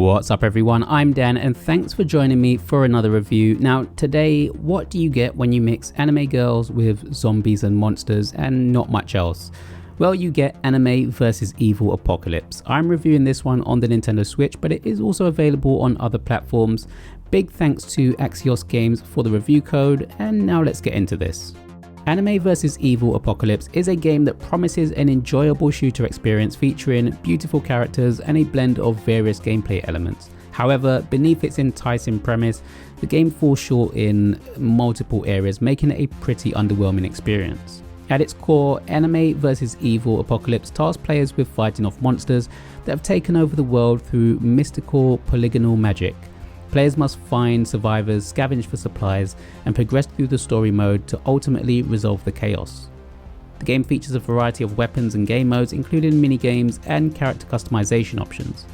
What's up everyone, I'm Dan and thanks for joining me for another review. Now today, what do you get when you mix anime girls with zombies and monsters and not much else? Well, you get Anime vs Evil Apocalypse. I'm reviewing this one on the Nintendo Switch, but it is also available on other platforms. Big thanks to Axios Games for the review code, and now let's get into this. Anime vs Evil Apocalypse is a game that promises an enjoyable shooter experience featuring beautiful characters and a blend of various gameplay elements. However, beneath its enticing premise, the game falls short in multiple areas, making it a pretty underwhelming experience. At its core, Anime vs Evil Apocalypse tasks players with fighting off monsters that have taken over the world through mystical polygonal magic. Players must find survivors, scavenge for supplies, and progress through the story mode to ultimately resolve the chaos. The game features a variety of weapons and game modes, including minigames and character customization options.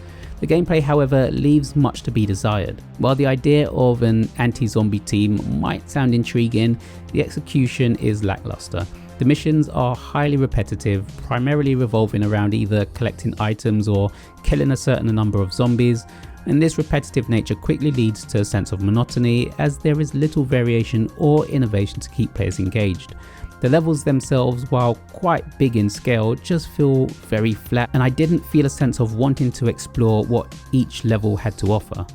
The gameplay, however, leaves much to be desired. While the idea of an anti-zombie team might sound intriguing, the execution is lackluster. The missions are highly repetitive, primarily revolving around either collecting items or killing a certain number of zombies, and this repetitive nature quickly leads to a sense of monotony as there is little variation or innovation to keep players engaged. The levels themselves, while quite big in scale, just feel very flat, and I didn't feel a sense of wanting to explore what each level had to offer.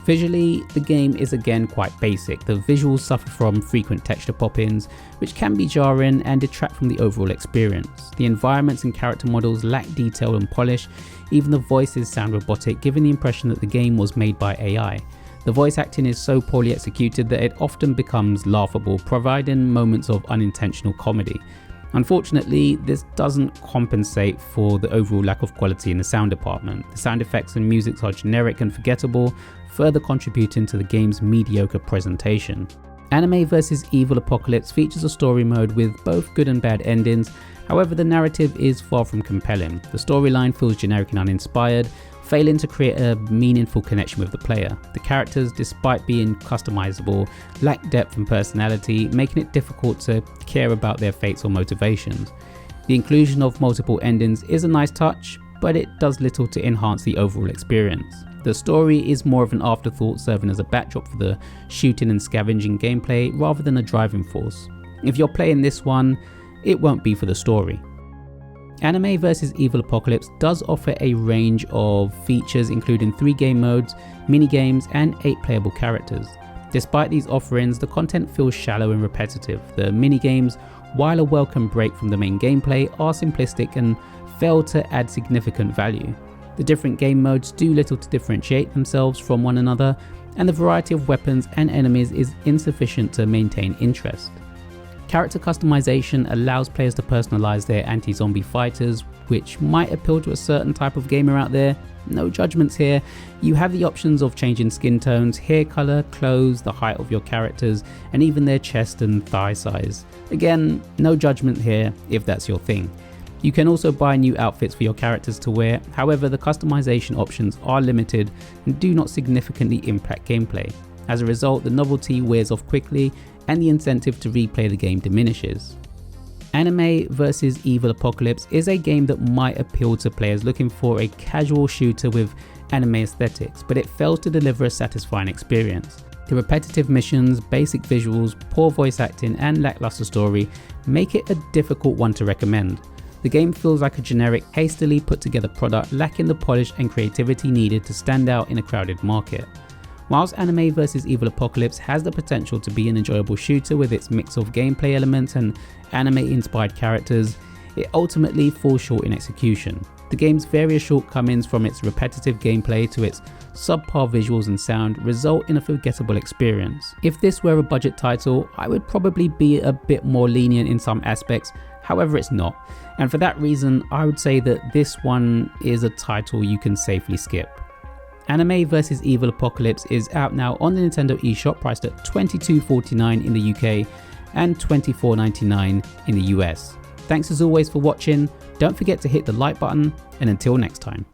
Visually, the game is again quite basic. The visuals suffer from frequent texture pop-ins, which can be jarring and detract from the overall experience. The environments and character models lack detail and polish, even the voices sound robotic, giving the impression that the game was made by AI. The voice acting is so poorly executed that it often becomes laughable, providing moments of unintentional comedy. Unfortunately, this doesn't compensate for the overall lack of quality in the sound department. The sound effects and music are generic and forgettable, further contributing to the game's mediocre presentation. Anime vs Evil Apocalypse features a story mode with both good and bad endings. However, the narrative is far from compelling. The storyline feels generic and uninspired, failing to create a meaningful connection with the player. The characters, despite being customizable, lack depth and personality, making it difficult to care about their fates or motivations. The inclusion of multiple endings is a nice touch, but it does little to enhance the overall experience. The story is more of an afterthought, serving as a backdrop for the shooting and scavenging gameplay rather than a driving force. If you're playing this one, it won't be for the story. Anime vs Evil Apocalypse does offer a range of features, including 3 game modes, minigames, and 8 playable characters. Despite these offerings, the content feels shallow and repetitive. The minigames, while a welcome break from the main gameplay, are simplistic and fail to add significant value. The different game modes do little to differentiate themselves from one another, and the variety of weapons and enemies is insufficient to maintain interest. Character customization allows players to personalize their anti-zombie fighters, which might appeal to a certain type of gamer out there. No judgments here. You have the options of changing skin tones, hair color, clothes, the height of your characters, and even their chest and thigh size. Again, no judgment here if that's your thing. You can also buy new outfits for your characters to wear. However, the customization options are limited and do not significantly impact gameplay. As a result, the novelty wears off quickly and the incentive to replay the game diminishes. Anime vs Evil Apocalypse is a game that might appeal to players looking for a casual shooter with anime aesthetics, but it fails to deliver a satisfying experience. The repetitive missions, basic visuals, poor voice acting, and lackluster story make it a difficult one to recommend. The game feels like a generic, hastily put together product, lacking the polish and creativity needed to stand out in a crowded market. Whilst Anime vs Evil Apocalypse has the potential to be an enjoyable shooter with its mix of gameplay elements and anime-inspired characters, it ultimately falls short in execution. The game's various shortcomings, from its repetitive gameplay to its subpar visuals and sound, result in a forgettable experience. If this were a budget title, I would probably be a bit more lenient in some aspects, however it's not. And for that reason, I would say that this one is a title you can safely skip. Anime vs Evil Apocalypse is out now on the Nintendo eShop, priced at $22.49 in the UK and $24.99 in the US. Thanks as always for watching. Don't forget to hit the like button, and until next time.